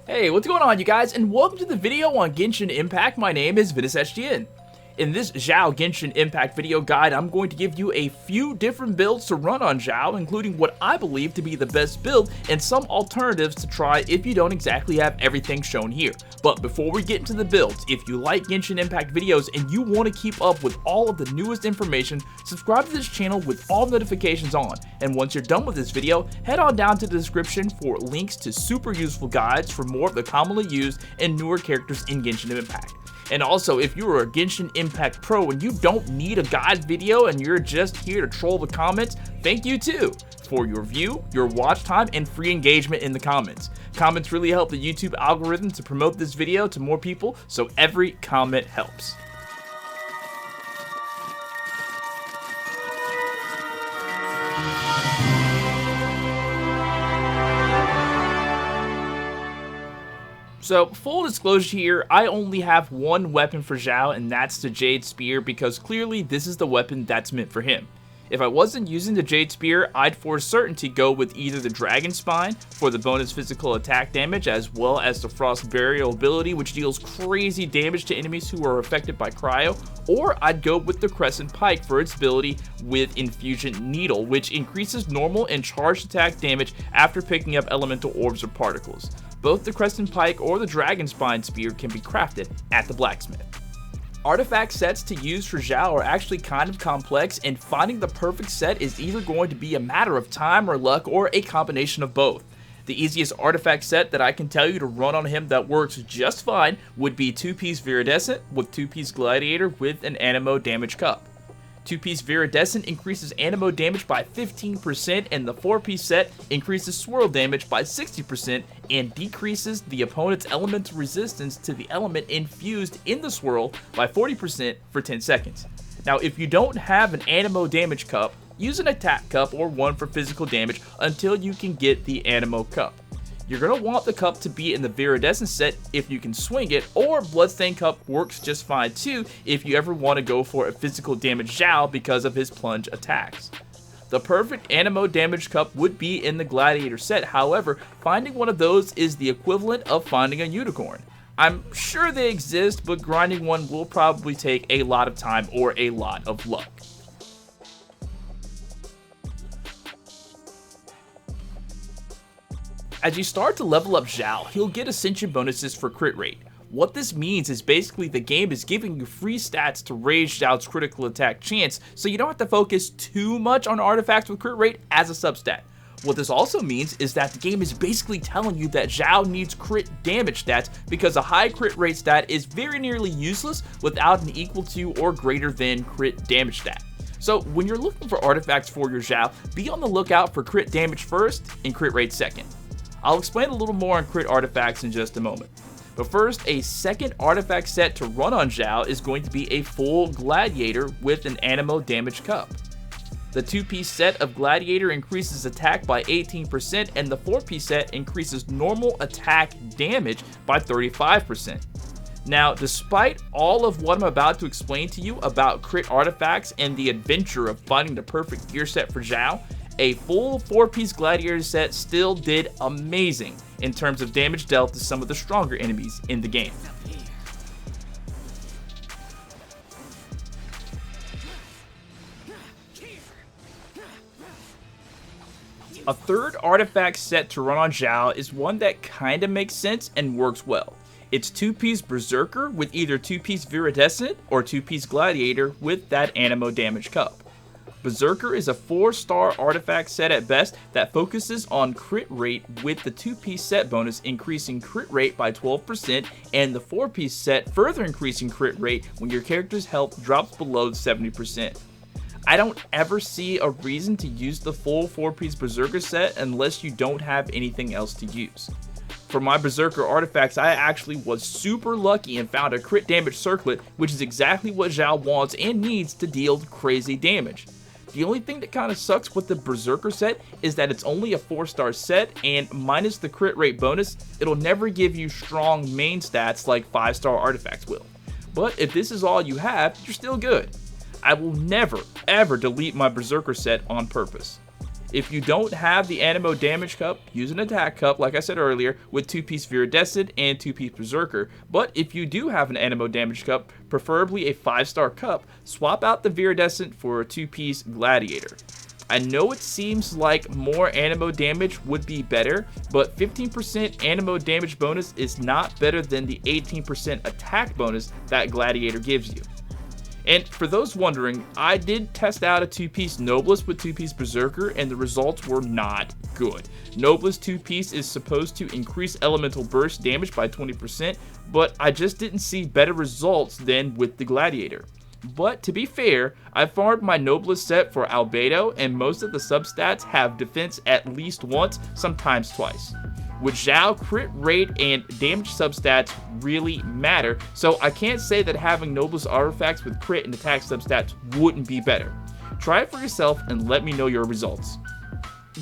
Hey, what's going on you guys, and welcome to the video on Genshin Impact. My name is Ventus. In this Xiao Genshin Impact video guide, I'm going to give you a few different builds to run on Xiao, including what I believe to be the best build and some alternatives to try if you don't exactly have everything shown here. But before we get into the builds, if you like Genshin Impact videos and you want to keep up with all of the newest information, subscribe to this channel with all notifications on. And once you're done with this video, head on down to the description for links to super useful guides for more of the commonly used and newer characters in Genshin Impact. And also, if you are a Genshin Impact pro and you don't need a guide video and you're just here to troll the comments, thank you too for your view, your watch time, and free engagement in the comments. Comments really help the YouTube algorithm to promote this video to more people, so every comment helps. So, full disclosure here, I only have one weapon for Xiao, and that's the Jade Spear, because clearly this is the weapon that's meant for him. If I wasn't using the Jade Spear, I'd for certainty go with either the Dragon Spine for the bonus physical attack damage, as well as the Frost Burial ability, which deals crazy damage to enemies who are affected by Cryo, or I'd go with the Crescent Pike for its ability with Infusion Needle, which increases normal and charged attack damage after picking up elemental orbs or particles. Both the Crescent Pike or the Dragon Spine Spear can be crafted at the blacksmith. Artifact sets to use for Xiao are actually kind of complex, and finding the perfect set is either going to be a matter of time or luck, or a combination of both. The easiest artifact set that I can tell you to run on him that works just fine would be 2-piece Viridescent with 2-piece Gladiator with an Anemo damage cup. 2-piece Viridescent increases Anemo damage by 15%, and the 4-piece set increases swirl damage by 60% and decreases the opponent's elemental resistance to the element infused in the swirl by 40% for 10 seconds. Now, if you don't have an Anemo damage cup, use an attack cup or one for physical damage until you can get the Anemo cup. You're going to want the cup to be in the Viridescent set if you can swing it, or Bloodstained Cup works just fine too if you ever want to go for a physical damage Xiao because of his plunge attacks. The perfect Anemo damage cup would be in the Gladiator set, however, finding one of those is the equivalent of finding a unicorn. I'm sure they exist, but grinding one will probably take a lot of time or a lot of luck. As you start to level up Xiao, he'll get Ascension bonuses for crit rate. What this means is basically the game is giving you free stats to raise Xiao's critical attack chance, so you don't have to focus too much on artifacts with crit rate as a substat. What this also means is that the game is basically telling you that Xiao needs crit damage stats, because a high crit rate stat is very nearly useless without an equal to or greater than crit damage stat. So when you're looking for artifacts for your Xiao, be on the lookout for crit damage first and crit rate second. I'll explain a little more on crit artifacts in just a moment. But first, a second artifact set to run on Xiao is going to be a full Gladiator with an Anemo damage cup. The 2-piece set of Gladiator increases attack by 18%, and the 4-piece set increases normal attack damage by 35%. Now, despite all of what I'm about to explain to you about crit artifacts and the adventure of finding the perfect gear set for Xiao, a full 4-piece Gladiator set still did amazing in terms of damage dealt to some of the stronger enemies in the game. A third artifact set to run on Xiao is one that kinda makes sense and works well. It's 2-piece Berserker with either 2-piece Viridescent or 2-piece Gladiator with that Anemo damage cup. Berserker is a 4-star artifact set at best that focuses on crit rate, with the 2-piece set bonus increasing crit rate by 12% and the 4-piece set further increasing crit rate when your character's health drops below 70%. I don't ever see a reason to use the full 4-piece Berserker set unless you don't have anything else to use. For my Berserker artifacts, I actually was super lucky and found a crit damage circlet, which is exactly what Xiao wants and needs to deal crazy damage. The only thing that kind of sucks with the Berserker set is that it's only a 4-star set, and minus the crit rate bonus, it'll never give you strong main stats like 5-star artifacts will. But if this is all you have, you're still good. I will never, ever delete my Berserker set on purpose. If you don't have the Animo Damage Cup, use an Attack Cup, like I said earlier, with 2-piece Viridescent and 2-piece Berserker. But if you do have an Animo Damage Cup, preferably a 5-star cup, swap out the Viridescent for a 2-piece Gladiator. I know it seems like more Animo damage would be better, but 15% Animo damage bonus is not better than the 18% attack bonus that Gladiator gives you. And for those wondering, I did test out a 2-piece Noblesse with 2-piece Berserker, and the results were not good. Noblesse 2-piece is supposed to increase elemental burst damage by 20%, but I just didn't see better results than with the Gladiator. But to be fair, I farmed my Noblesse set for Albedo, and most of the substats have defense at least once, sometimes twice. With Xiao, crit rate and damage substats really matter, so I can't say that having Noblesse artifacts with crit and attack substats wouldn't be better. Try it for yourself and let me know your results.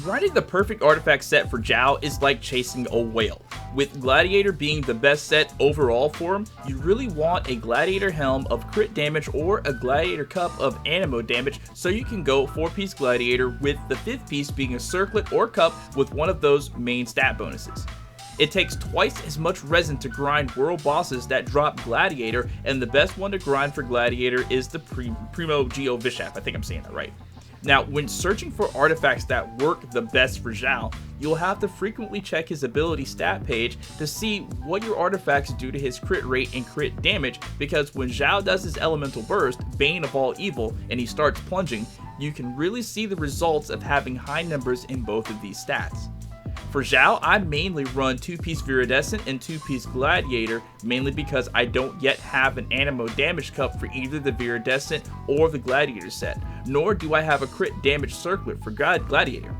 Grinding the perfect artifact set for Xiao is like chasing a whale. With Gladiator being the best set overall for him, you really want a Gladiator Helm of crit damage or a Gladiator Cup of Animo damage, so you can go 4-piece Gladiator with the 5th piece being a Circlet or Cup with one of those main stat bonuses. It takes twice as much resin to grind world bosses that drop Gladiator, and the best one to grind for Gladiator is the Primo Geo Vishap. I think I'm saying that right. Now, when searching for artifacts that work the best for Xiao, you'll have to frequently check his ability stat page to see what your artifacts do to his crit rate and crit damage, because when Xiao does his elemental burst, Bane of all evil, and he starts plunging, you can really see the results of having high numbers in both of these stats. For Xiao, I mainly run 2-piece Viridescent and 2-piece Gladiator, mainly because I don't yet have an Animo damage cup for either the Viridescent or the Gladiator set, nor do I have a crit damage circlet for Gladiator.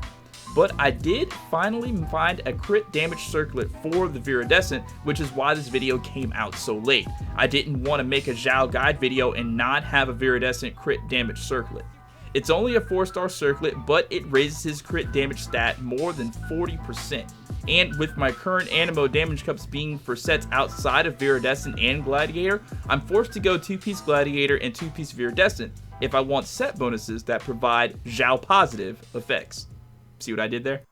But I did finally find a crit damage circlet for the Viridescent, which is why this video came out so late. I didn't want to make a Xiao guide video and not have a Viridescent crit damage circlet. It's only a 4-star circlet, but it raises his crit damage stat more than 40%. And with my current Animo damage cups being for sets outside of Viridescent and Gladiator, I'm forced to go 2-piece Gladiator and 2-piece Viridescent if I want set bonuses that provide Xiao positive effects. See what I did there?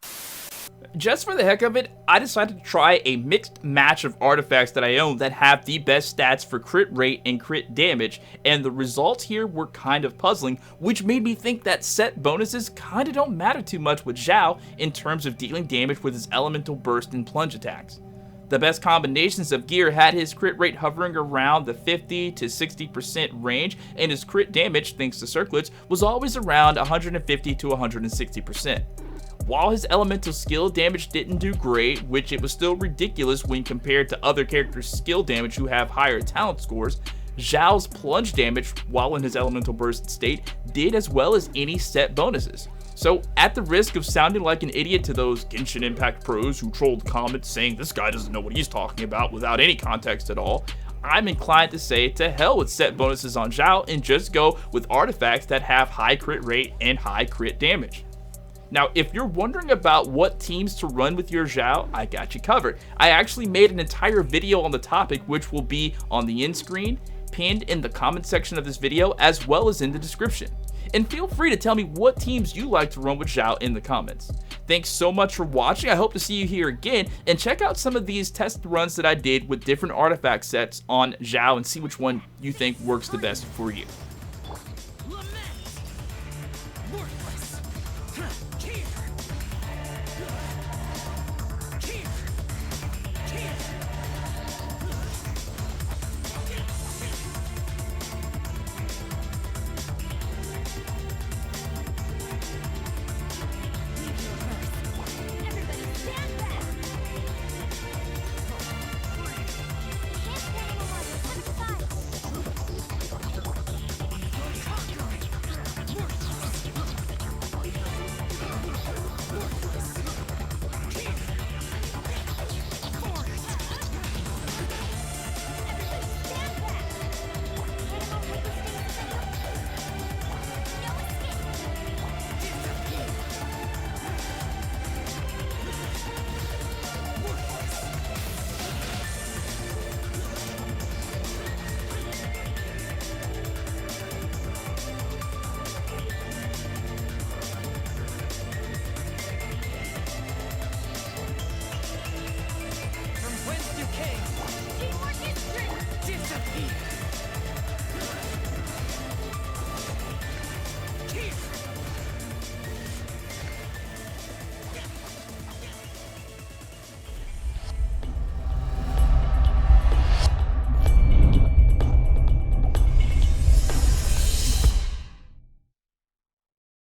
Just for the heck of it, I decided to try a mixed match of artifacts that I own that have the best stats for crit rate and crit damage, and the results here were kind of puzzling, which made me think that set bonuses kinda don't matter too much with Xiao in terms of dealing damage with his elemental burst and plunge attacks. The best combinations of gear had his crit rate hovering around the 50 to 60% range, and his crit damage, thanks to circlets, was always around 150 to 160%. While his elemental skill damage didn't do great, which it was still ridiculous when compared to other characters' skill damage who have higher talent scores, Xiao's plunge damage, while in his elemental burst state, did as well as any set bonuses. So, at the risk of sounding like an idiot to those Genshin Impact pros who trolled comments saying this guy doesn't know what he's talking about without any context at all, I'm inclined to say to hell with set bonuses on Xiao and just go with artifacts that have high crit rate and high crit damage. Now, if you're wondering about what teams to run with your Xiao, I got you covered. I actually made an entire video on the topic, which will be on the end screen, pinned in the comment section of this video, as well as in the description. And feel free to tell me what teams you like to run with Xiao in the comments. Thanks so much for watching. I hope to see you here again, and check out some of these test runs that I did with different artifact sets on Xiao and see which one you think works the best for you.